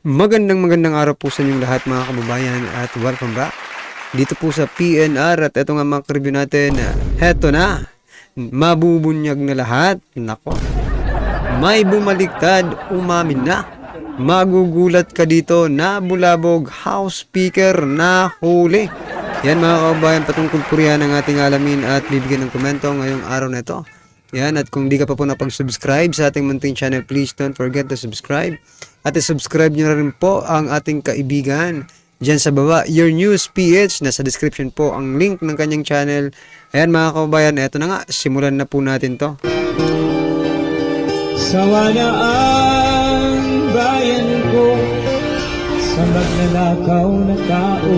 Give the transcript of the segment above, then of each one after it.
Magandang araw po sa inyong lahat mga kababayan at welcome back dito po sa PNR at ito nga mga review natin. Heto na, mabubunyag na lahat. Nako, may bumaliktad, umamin na. Magugulat ka dito, nabulabog House Speaker na huli. Yan mga kababayan, patungkol po yan ang ating alamin at bibigyan ng komento ngayong araw na ito. Yan, at kung di ka pa po napag-subscribe sa ating munting channel, please don't forget to subscribe. At i-subscribe nyo rin po ang ating kaibigan dyan sa baba, Your News PH. Nasa description po ang link ng kanyang channel. Ayan mga kababayan, eto na nga, simulan na po natin to. Sawa na ang bayan ko sa magnanakaw na tao.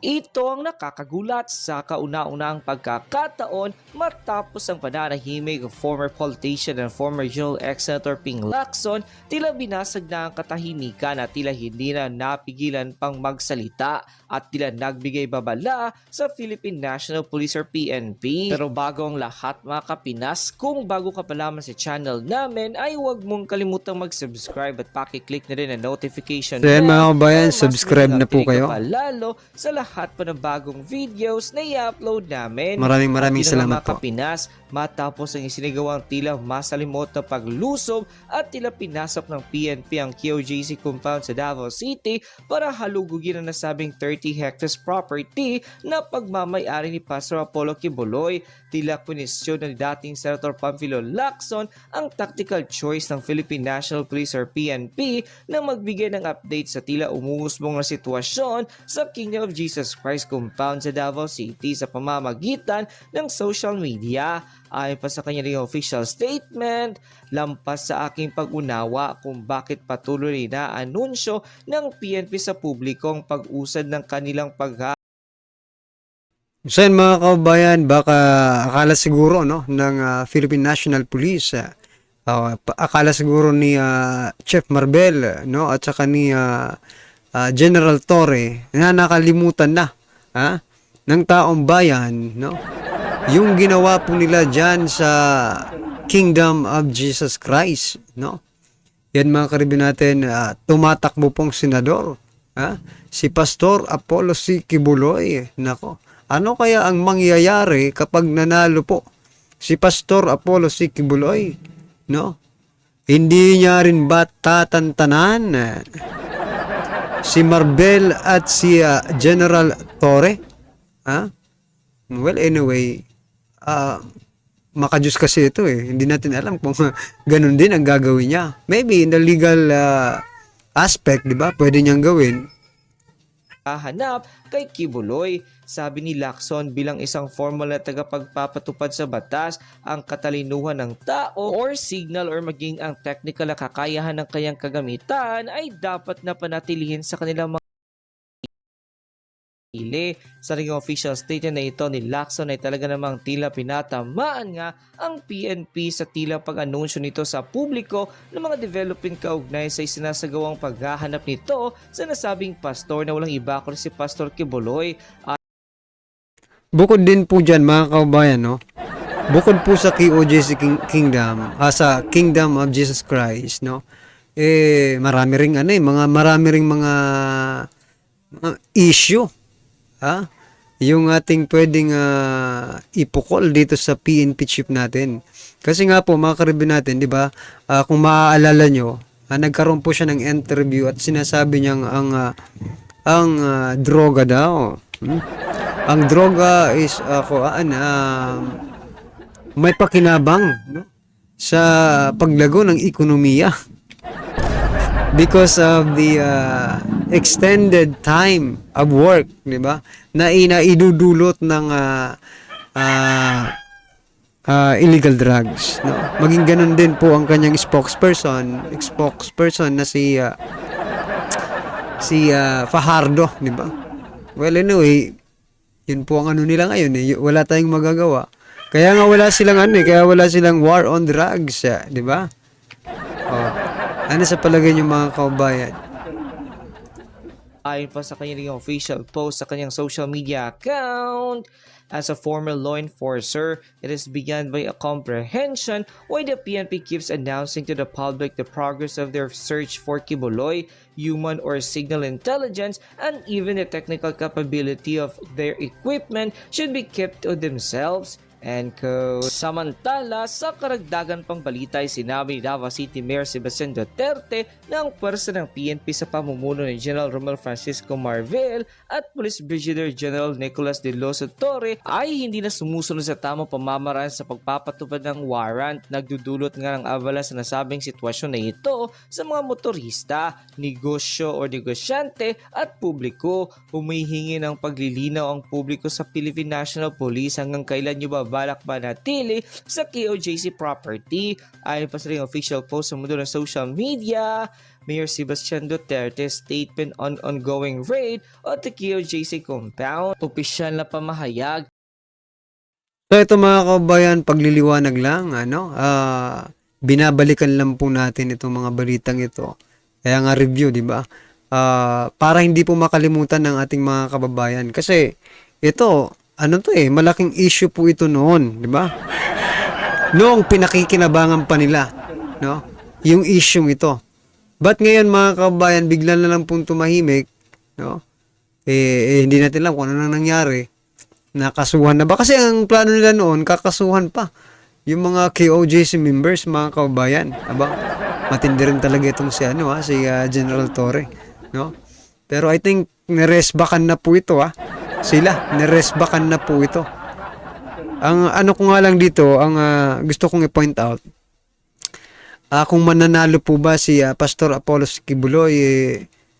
Ito ang nakakagulat sa kauna-unahang pagkakataon matapos ang pananahimik ng former politician and former Joel ex-Senator Ping Lacson. Tila binasag na ang katahimikan at tila hindi na napigilan pang magsalita at tila nagbigay babala sa Philippine National Police or PNP. Pero bago ang lahat mga kapinas, kung bago ka pa lamang sa channel namin ay huwag mong kalimutang mag-subscribe at pakiclick na rin ang notification So yan mga kababayan, subscribe na po kayo. Lalo sa lahat pa ng bagong videos na i-upload namin. Maraming salamat po. Pinas, matapos ang isinigawang tila masalimot na paglusob at tila pinasok ng PNP ang QJC compound sa Davao City para halugugin ang nasabing 30 hectares property na pagmamay-ari ni Pastor Apollo Kibuloy. Tila kwestiyon na dating Senator Pamphilo Lacson ang tactical choice ng Philippine National Police or PNP na magbigay ng update sa tila umuusbong na sitwasyon sa Kingdom of Jesus Christ compound sa Davao City sa pamamagitan ng social media. Ayon pa sa kanyang official statement, lampas sa aking pag-unawa kung bakit patuloy na anunsyo ng PNP sa publiko ang pag-usad ng kanilang So yan mga kababayan, baka akala siguro ng Philippine National Police, akala siguro ni Chief Marbel at saka ni General Torre na nakalimutan na ng taong bayan yung ginawa po nila dyan sa Kingdom of Jesus Christ. Yan mga karibin natin, tumatakbo pong senador, si Pastor Apollo C. Kibuloy. Nako, ano kaya ang mangyayari kapag nanalo po si Pastor Apollo C. Kibuloy? Hindi niya rin ba tatantanan si Marbel at si General Torre? Well, anyway, makajus kasi ito Hindi natin alam kung ganun din ang gagawin niya. Maybe in the legal aspect, di ba? Pwede niyang gawin. hanap kay Kibuloy. Sabi ni Lacson, bilang isang formal na tagapagpapatupad sa batas, ang katalinuhan ng tao or signal or maging ang technical na kakayahan ng kanyang kagamitan ay dapat na panatilihin sa kanilang mga Sa ring official statement na ito ni Lacson ay talaga namang tila pinatamaan nga ang PNP sa tila pag-anunsyo nito sa publiko ng mga developing kaugnay sa isinasagawang paghahanap nito sa nasabing pastor na walang iba kundi si Pastor Kibuloy. Bukod din po dyan mga kababayan, bukod po sa QJC Kingdom, sa Kingdom of Jesus Christ, marami ring marami ring mga issue. Yung ating pwedeng ipukol dito sa PNP chief natin. Kasi nga po mga karibin natin, di ba? Kung maaalala nyo, nagkaroon po siya ng interview at sinasabi niyang ang droga daw. Ang droga is may pakinabang sa paglago ng ekonomiya. Because of the extended time of work, di ba? Na idudulot ng illegal drugs. Maging ganun din po ang kanyang spokesperson na si Fajardo, di ba? Well, anyway, yun po ang nila ngayon wala tayong magagawa. Kaya nga wala silang war on drugs, di ba? Ano sa palagay niyo mga kaubayan? Ayon pa sa kanyang official post sa kanyang social media account, As a former law enforcer, it is beyond my comprehension why the PNP keeps announcing to the public the progress of their search for Kibuloy, human or signal intelligence, and even the technical capability of their equipment should be kept to themselves. And samantala, sa karagdagan pang balita ay sinabi ni Davao City Mayor Sebastian Duterte na ang pwersa ng PNP sa pamumuno ni General Romel Francisco Marvel at Police Brigadier General Nicolas De Loso Torre ay hindi na sumusunod sa tamang pamamaraan sa pagpapatupad ng warrant. Nagdudulot nga ng abala sa nasabing sitwasyon na ito sa mga motorista, negosyo o negosyante at publiko. Humihingi ng paglilinaw ang publiko sa Philippine National Police hanggang kailan nyo ba balak manatili sa KOJC property. Ayon pa sa ring official post sa mundo ng social media, Mayor Sebastian Duterte statement on ongoing raid at the KOJC compound. Opisyal na pamahayag. So ito mga kabayan, pagliliwanag lang, binabalikan lang po natin itong mga balitang ito. Kaya nga review, di ba? Para hindi po makalimutan ng ating mga kababayan. Kasi ito, malaking issue po ito noon, di ba? Noong pinakikinabangan pa nila, no? Yung issue ito. But ngayon mga kababayan, bigla na lang pong tumahimik, no? Hindi natin alam kung ano nang nangyari. Nakasuhan na ba? Kasi ang plano nila noon, kakasuhan pa yung mga KOJC members, mga kababayan. Aba, matindi rin talaga itong si General Torre, no? Pero I think niresbakan na po ito, sila, niresbakan na po ito. Ang ano ko nga lang dito, ang gusto kong i-point out, kung mananalo po ba si Pastor Apollos Kibuloy,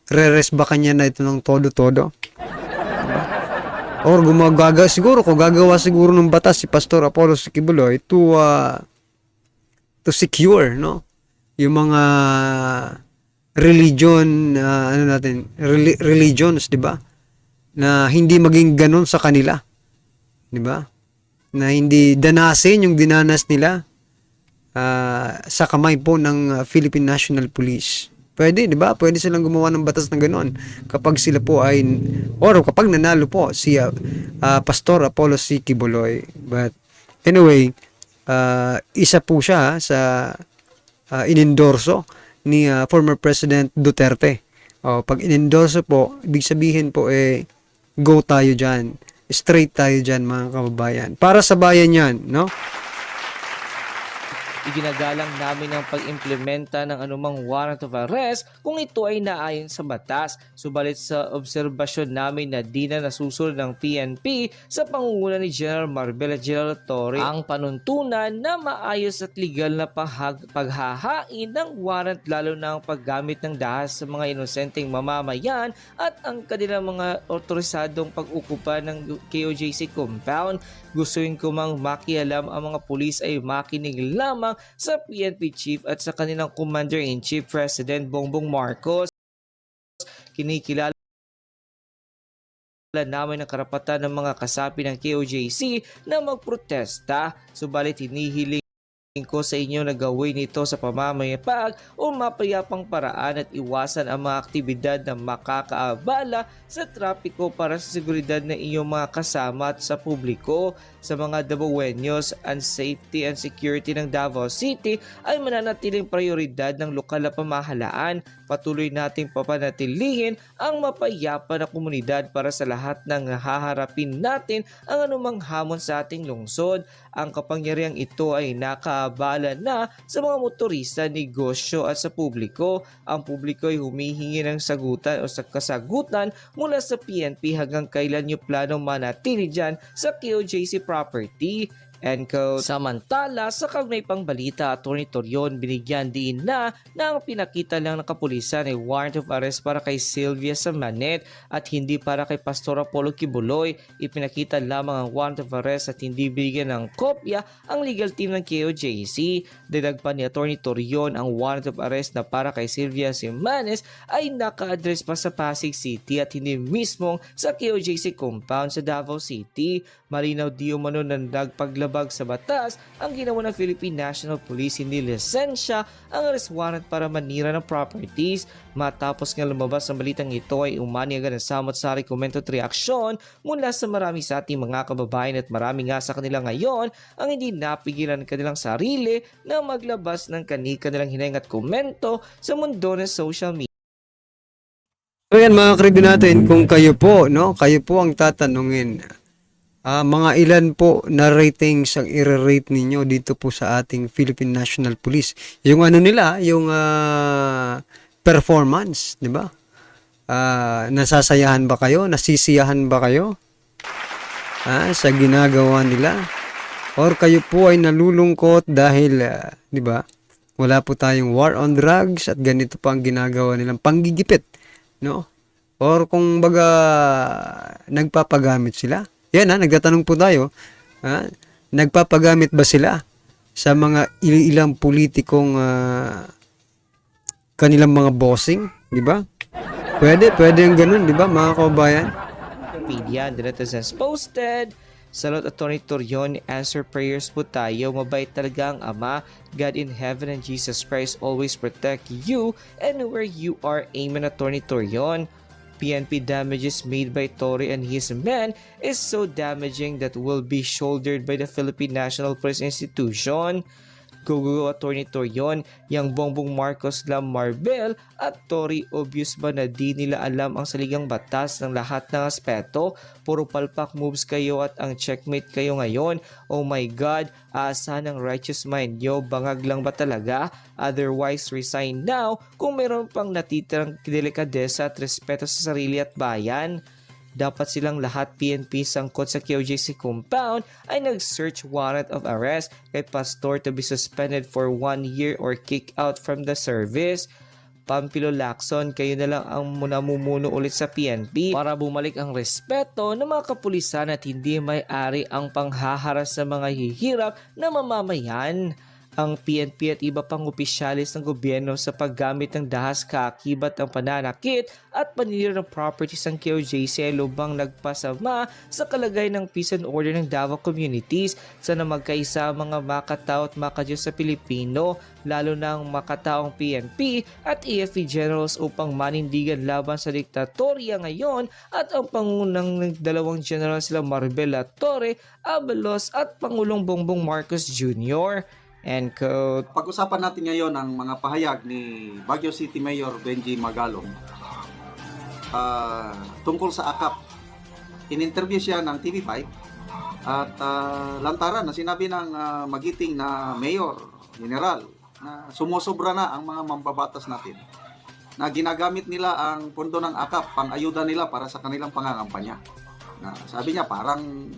re-resbakan niya na ito ng todo-todo. Or gagawa siguro ng batas si Pastor Apollos Kibuloy to secure, no? Yung mga religions, di ba? Na hindi maging ganun sa kanila. Di ba? Na hindi danasin yung dinanas nila sa kamay po ng Philippine National Police. Pwede, di ba? Pwede silang gumawa ng batas na ganun kapag sila po ay, or kapag nanalo po si Pastor Apollos C. Kibuloy. But anyway, isa po siya sa inendorso ni former President Duterte. Pag inendorso po, ibig sabihin po go tayo dyan. Straight tayo dyan, mga kababayan. Para sa bayan yan, no? Iginagalang namin ang pag-implementa ng anumang warrant of arrest kung ito ay naayon sa batas. Subalit sa obserbasyon namin na di na nasusunod ng PNP sa pangunguna ni General Marvel at General Torre ang panuntunan na maayos at legal na paghahain ng warrant, lalo na ang paggamit ng dahas sa mga inosenteng mamamayan at ang kanilang mga otorisadong pag-ukupa ng KOJC compound. Gustuin ko mang makialam ang mga pulis ay makinig lamang sa PNP Chief at sa kanilang Commander-in-Chief President Bongbong Marcos. Kinikilala namin ang karapatan ng mga kasapi ng KOJC na magprotesta, subalit hinihiling ko sa inyo na gawin ito sa pamamayapag o mapayapang paraan at iwasan ang mga aktibidad na makakaabala sa trapiko para sa seguridad ng inyong mga kasama at sa publiko. Sa mga Davaoenos, ang safety and security ng Davao City ay mananatiling prioridad ng lokal na pamahalaan. Patuloy nating papanatilihin ang mapayapa na komunidad para sa lahat ng haharapin natin ang anumang hamon sa ating lungsod. Ang kapangyarihang ito ay nakaabala na sa mga motorista, negosyo at sa publiko. Ang publiko ay humihingi ng sagutan o sa kasagutan mula sa PNP hanggang kailan nyo planong manatili dyan sa KOJC property. And samantala, sa kagnay pang balita, Atty. Torion binigyan din na ang pinakita lang ng kapulisan ay warrant of arrest para kay Sylvia Samanet at hindi para kay Pastor Apollo Kibuloy. Ipinakita lamang ang warrant of arrest at hindi bigyan ng kopya ang legal team ng KOJC. Dinagpa ni Atty. Torion ang warrant of arrest na para kay Sylvia Samanes ay naka-address pa sa Pasig City at hindi mismong sa KOJC compound sa Davao City. Malinaw di umano na nagpaglabas paglabag sa batas ang ginawa ng Philippine National Police, hindi lisensya ang arrest warrant para manira ng properties. Matapos nga lumabas ang balitang ito ay umani agad ng samot-sari komento at reaksyon mula sa marami sa ating mga kababayan at marami nga sa kanila ngayon ang hindi napigilan kanilang sarili na maglabas ng kanilang hinayang at komento sa mundo ng social media. So yan mga kaibigan natin, kung kayo po, no, kayo po ang tatanungin, mga ilan po na ratings ang i-rate ninyo dito po sa ating Philippine National Police? Yung ano nila, yung performance, di ba? Nasasayahan ba kayo? Nasisiyahan ba kayo? Sa ginagawa nila? Or kayo po ay nalulungkot dahil, di ba? Wala po tayong war on drugs at ganito pa ang ginagawa nilang panggigipit, no? Or kung baga nagpapagamit sila. Yan nagtatanong po tayo, nagpapagamit ba sila sa mga ilang politikong kanilang mga bossing, di ba? Pwede yung ganun, di ba mga kababayan? Media, the netizens posted, Salot Atty. Torion, answer prayers po tayo. Mabait talaga ang Ama. God in heaven and Jesus Christ always protect you and where you are. Amen, Atty. Torion. PNP damages made by Torre and his men is so damaging that will be shouldered by the Philippine National Police Institution. Go Atty. Torion, yang Bongbong Marcos Lam Marbel at Tory obvious ba na di nila alam ang saligang batas ng lahat ng aspeto? Puro palpak moves kayo at ang checkmate kayo ngayon. Oh my God, saan ang righteous mind nyo? Bangag lang ba talaga? Otherwise, resign now kung meron pang natitirang delikadesa at respeto sa sarili at bayan. Dapat silang lahat PNP sangkot sa QJC compound ay nag-search warrant of arrest kay Pastor to be suspended for 1 year or kick out from the service. Pampilo Lacson, kayo na lang ang namumuno ulit sa PNP para bumalik ang respeto ng mga kapulisan at hindi may-ari ang panghaharas sa mga hihirap na mamamayan. Ang PNP at iba pang opisyalis ng gobyerno sa paggamit ng dahas kaakibat ang pananakit at paninira ng properties ng QJC ay lubang nagpasama sa kalagayan ng peace and order ng Davao communities. Sana magkaisa ang mga makatao at makadiyos sa Pilipino, lalo na ang makataong PNP at AFP generals upang manindigan laban sa diktatorya ngayon at ang pangunang ng dalawang general sila Marbel at Torre, Abalos at Pangulong Bongbong Marcos Jr. End quote. Pag-usapan natin ngayon ang mga pahayag ni Baguio City Mayor Benji Magalong tungkol sa AKAP. In-interview siya ng TV5 at lantaran na sinabi ng magiting na mayor, general, na sumusobra na ang mga mambabatas natin, na ginagamit nila ang pondo ng AKAP pang-ayuda nila para sa kanilang pangangampanya. Na sabi niya parang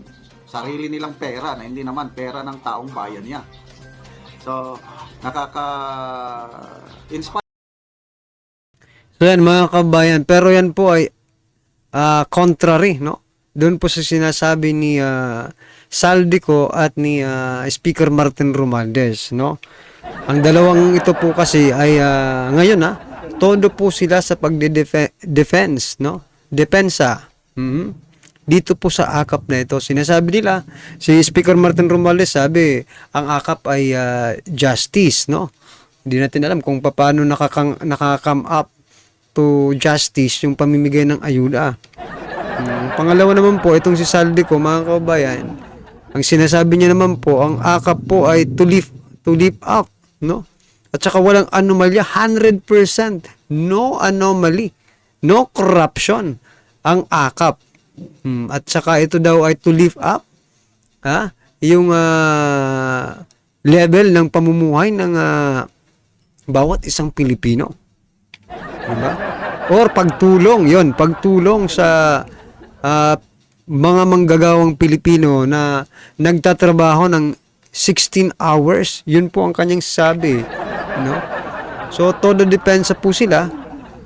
sarili nilang pera na hindi naman pera ng taong bayan niya. So, nakaka-inspire. So yan mga kabayan, pero yan po ay contrary, no? Doon po sa sinasabi ni Saldico at ni Speaker Martin Romualdez, no? Ang dalawang ito po kasi ay ngayon todo po sila sa pagde-defense, no? Depensa. Dito po sa AKAP na ito, sinasabi nila, si Speaker Martin Romualdez sabi, ang AKAP ay justice, no? Hindi natin alam kung paano nakakam up to justice yung pamimigay ng ayuda. Pangalawa naman po, itong si Saldico, mga kababayan, ang sinasabi niya naman po, ang AKAP po ay to lift up, no? At saka walang anomalya, 100%, no anomaly, no corruption, ang AKAP. At saka ito daw ay to lift up yung level ng pamumuhay ng bawat isang Pilipino. Diba? Or pagtulong sa mga manggagawang Pilipino na nagtatrabaho ng 16 hours. Yun po ang kanyang sabi, no? So todo depensa po sila.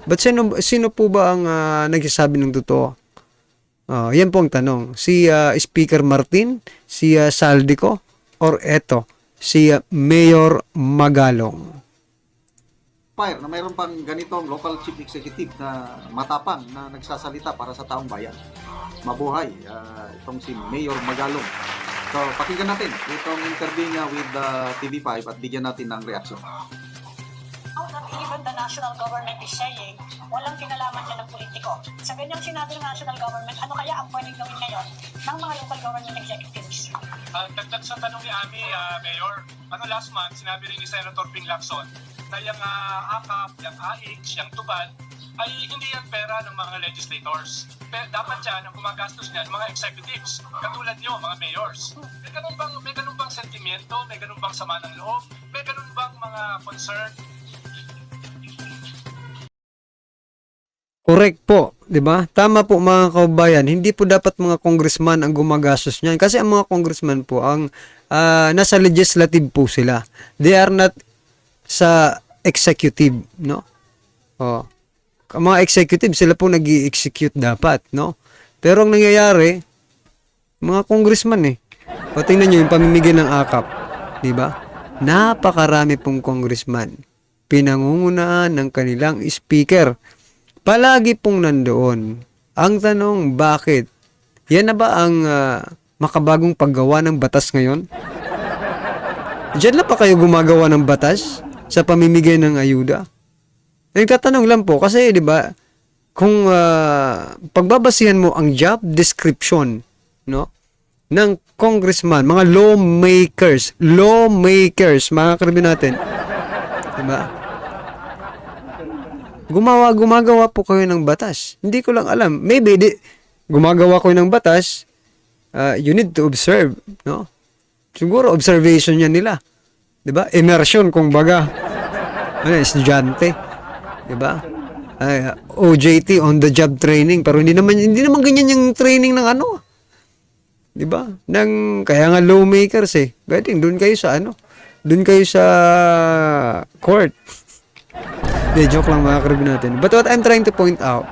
But sino po ba ang nagsasabi ng totoo? Yan po ang tanong. Si Speaker Martin, si Saldico, or eto, si Mayor Magalong. inspire na mayroon pang ganitong local chief executive na matapang na nagsasalita para sa taong bayan. Mabuhay itong si Mayor Magalong. So, pakinggan natin itong interview niya with TV5 at bigyan natin ng reaksyon. That even the national government is saying, walang kinalaman yan ng politiko. Sa ganyang sinabi ng national government, ano kaya ang pwedeng gawin ngayon ng mga local government executives? Dagdag sa tanong ni Ami, Mayor, last month, sinabi rin ni Senator Ping Lacson na yung AKAP, yung AIX, yung TUBAL, ay hindi yan pera ng mga legislators. Pero dapat yan, ang gumagastos niyan, mga executives, katulad nyo, mga mayors. May ganun bang sentimiento, may ganun bang sama ng loob, may ganun bang mga concern? Correct po, 'di ba? Tama po mga kababayan, hindi po dapat mga congressman ang gumagastos niyan kasi ang mga congressman po ang nasa legislative po sila. They are not sa executive, no? Oh. Ang mga executive sila po nag-i-execute dapat, no? Pero ang nangyayari, mga congressman Patingnan niyo yung pamimigay ng AKAP, 'di ba? Napakarami pong congressman pinangungunahan ng kanilang speaker. Palagi pong nandoon. Ang tanong, bakit? Yan na ba ang makabagong paggawa ng batas ngayon? Diyan na pa kayo gumagawa ng batas sa pamimigay ng ayuda? Nagtatanong lang po kasi, di ba, kung pagbabasihan mo ang job description, no, ng congressman, mga lawmakers, mga karibin natin, di ba? Gumagawa po kayo ng batas. Hindi ko lang alam. Maybe, gumagawa kayo ng batas, you need to observe, no? Siguro, observation yan nila. Diba? Immersion, kung baga. Estudyante. Diba? OJT, on the job training. Pero hindi naman ganyan yung training ng ano. Diba? Kaya nga lawmakers Pwedeng, doon kayo sa court. De, joke lang mga karibin natin. But what I'm trying to point out,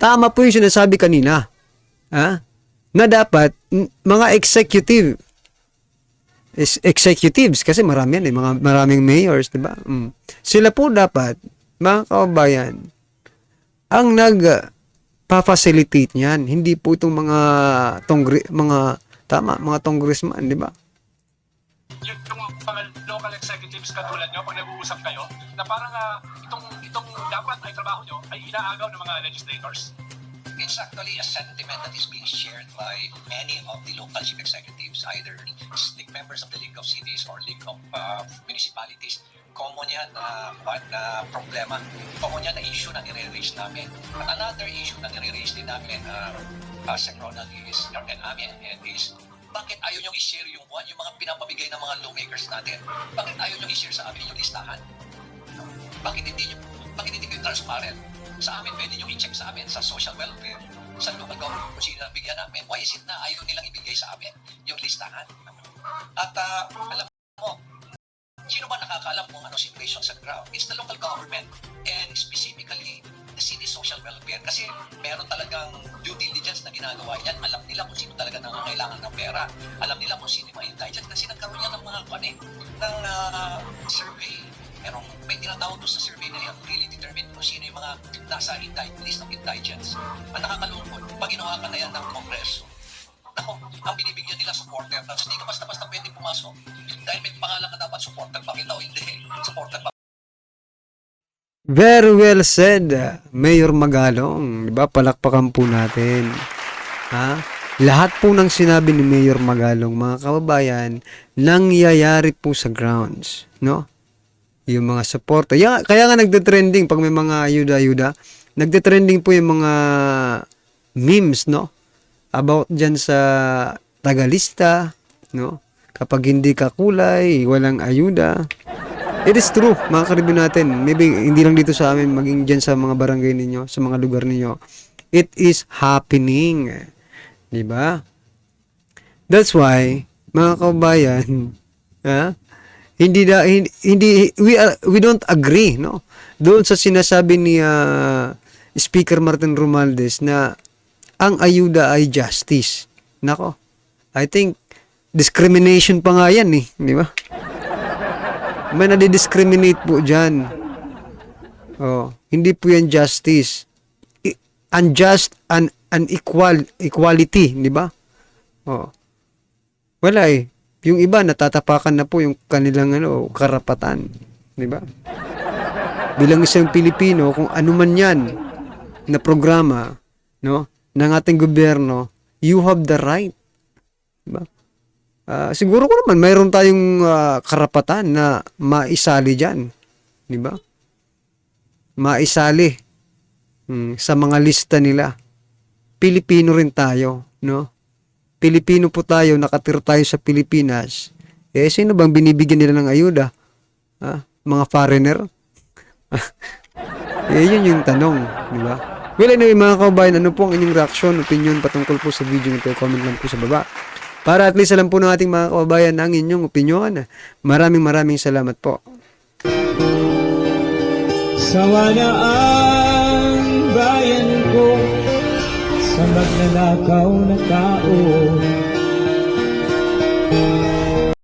tama po yung sinasabi kanina, na dapat, mga executives, kasi marami yan maraming mayors, diba? Sila po dapat, mga kababayan, ang nag-facilitate niyan, hindi po itong mga congressman, diba? Yung mga local executives katulad nyo, pag nag-uusap kayo, na parang itong dapat ay trabaho nyo ay inaagaw ng mga legislators. It's actually a sentiment that is being shared by many of the local chief executives, either the members of the League of Cities or League of Municipalities. Common yan na problema. Common yan na issue na nire-raise namin. At another issue na nire-raise din namin, Sec. Ronald and Ami, is bakit ayaw nyo i-share yung mga pinapamigay ng mga lawmakers natin? Bakit ayaw nyo i-share sa amin yung listahan? Bakit hindi kayo transparent? Sa amin, pwede nyo i-check sa amin sa social welfare, sa local government kung sino bigyan namin. Why is it na ayaw nilang ibigay sa amin yung listahan? At alam mo, sino ba nakakaalam kung ano situation sa ground? It's the local government and specifically the city social welfare. Kasi meron talagang due diligence na ginagawa yan. Alam nila kung sino talaga nangangailangan ng pera. Alam nila kung sino yung mga indigent kasi nagkaroon yan ng mga survey. May tinatawag doon sa survey na yan, really determine kung sino yung mga nasa list of indigents. Ang nakakalungkot, pag ginawa ka na yan ng Kongreso, ang binibigyan nila supporter, tapos hindi ka basta-basta pwede pumasok. Dahil may pangalan ka dapat supporter, bakit o hindi? Supporter pa. Very well said, Mayor Magalong. Diba? Palakpakan po natin. Lahat po ng sinabi ni Mayor Magalong, mga kababayan, nangyayari po sa grounds. No? Yung mga support. Kaya nga nagde-trending pag may mga ayuda-ayuda. Nagde-trending po yung mga memes, no? About dyan sa tagalista, no? Kapag hindi ka kulay, walang ayuda. It is true, mga karibin natin. Maybe hindi lang dito sa amin, maging dyan sa mga barangay ninyo, sa mga lugar ninyo. It is happening. Diba? That's why, mga kabayan, we don't agree, no? Doon sa sinasabi ni Speaker Martin Romualdez na ang ayuda ay justice. Nako, I think discrimination pa nga yan di ba? May nadi-discriminate po dyan. Hindi po yan justice. Unjust and unequal equality, di ba? Wala eh. Yung iba natatapakan na po yung kanilang karapatan, di ba? Bilang isang Pilipino, kung ano man yan na programa, no, ng ating gobyerno, you have the right. Di ba? Siguro ko naman mayroon tayong karapatan na maisali diyan, di ba? Maisali sa mga lista nila. Pilipino rin tayo, no? Pilipino po tayo, nakatira tayo sa Pilipinas. Sino bang binibigyan nila ng ayuda? Mga foreigner? Yun yung tanong, di ba? Well, anyway, mga kababayan, ano po ang inyong reaksyon, opinion patungkol po sa video nito? Comment lang po sa baba. Para at least alam po ng ating mga kababayan ang inyong opinion. Maraming salamat po. Sawa na ang bayan ko sa magnanakaw na tao.